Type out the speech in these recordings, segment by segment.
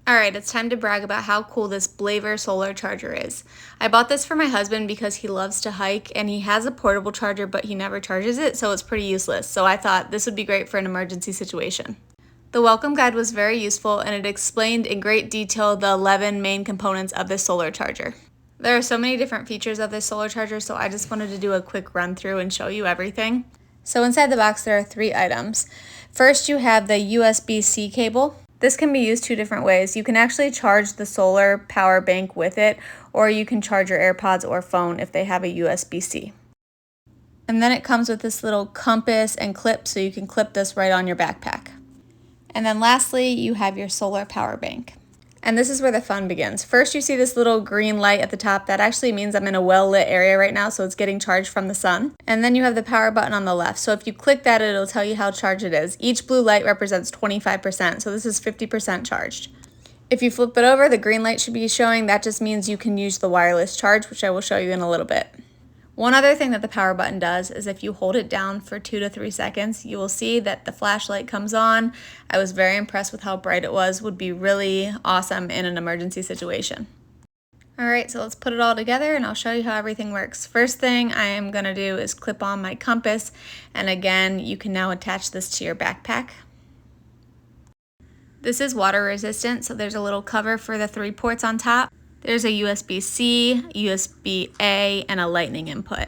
Alright, it's time to brag about how cool this BLAVOR solar charger is. I bought this for my husband because he loves to hike and he has a portable charger but he never charges it, so it's pretty useless. So I thought this would be great for an emergency situation. The welcome guide was very useful and it explained in great detail the 11 main components of this solar charger. There are so many different features of this solar charger, so I just wanted to do a quick run through and show you everything. So inside the box there are 3 items. First you have the USB-C cable. This can be used 2 different ways. You can actually charge the solar power bank with it, or you can charge your AirPods or phone if they have a USB-C. And then it comes with this little compass and clip, so you can clip this right on your backpack. And then lastly, you have your solar power bank. And this is where the fun begins. First, you see this little green light at the top. That actually means I'm in a well-lit area right now, so it's getting charged from the sun. And then you have the power button on the left. So if you click that, it'll tell you how charged it is. Each blue light represents 25%, so this is 50% charged. If you flip it over, the green light should be showing. That just means you can use the wireless charge, which I will show you in a little bit. One other thing that the power button does is if you hold it down for 2 to 3 seconds, you will see that the flashlight comes on. I was very impressed with how bright it was. Would be really awesome in an emergency situation. Alright, so let's put it all together and I'll show you how everything works. First thing I am going to do is clip on my compass, and again, you can now attach this to your backpack. This is water resistant, so there's a little cover for the 3 ports on top. There's a USB-C, USB-A, and a lightning input.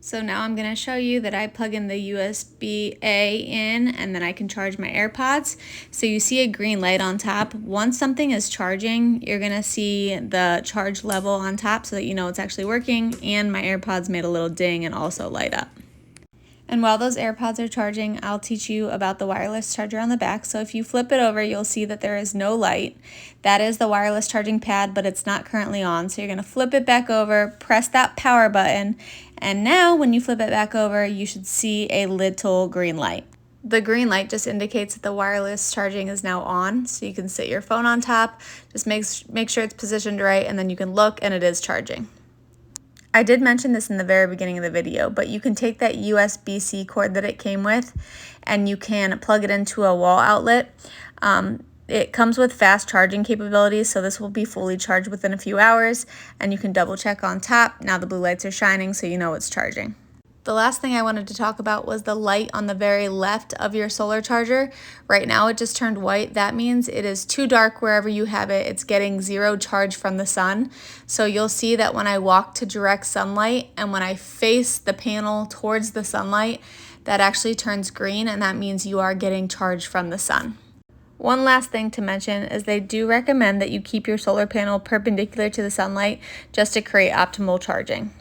So now I'm going to show you that I plug in the USB-A in and then I can charge my AirPods. So you see a green light on top. Once something is charging, you're going to see the charge level on top so that you know it's actually working, and my AirPods made a little ding and also light up. And while those AirPods are charging, I'll teach you about the wireless charger on the back. So if you flip it over, you'll see that there is no light. That is the wireless charging pad, but it's not currently on. So you're going to flip it back over, press that power button, and now when you flip it back over, you should see a little green light. The green light just indicates that the wireless charging is now on, so you can sit your phone on top, just make sure it's positioned right, and then you can look and it is charging. I did mention this in the very beginning of the video, but you can take that USB-C cord that it came with and you can plug it into a wall outlet. It comes with fast charging capabilities, so this will be fully charged within a few hours, and you can double check on top. Now the blue lights are shining, so you know it's charging. The last thing I wanted to talk about was the light on the very left of your solar charger. Right now it just turned white. That means it is too dark wherever you have it. It's getting 0 charge from the sun. So you'll see that when I walk to direct sunlight and when I face the panel towards the sunlight, that actually turns green, and that means you are getting charged from the sun. One last thing to mention is they do recommend that you keep your solar panel perpendicular to the sunlight just to create optimal charging.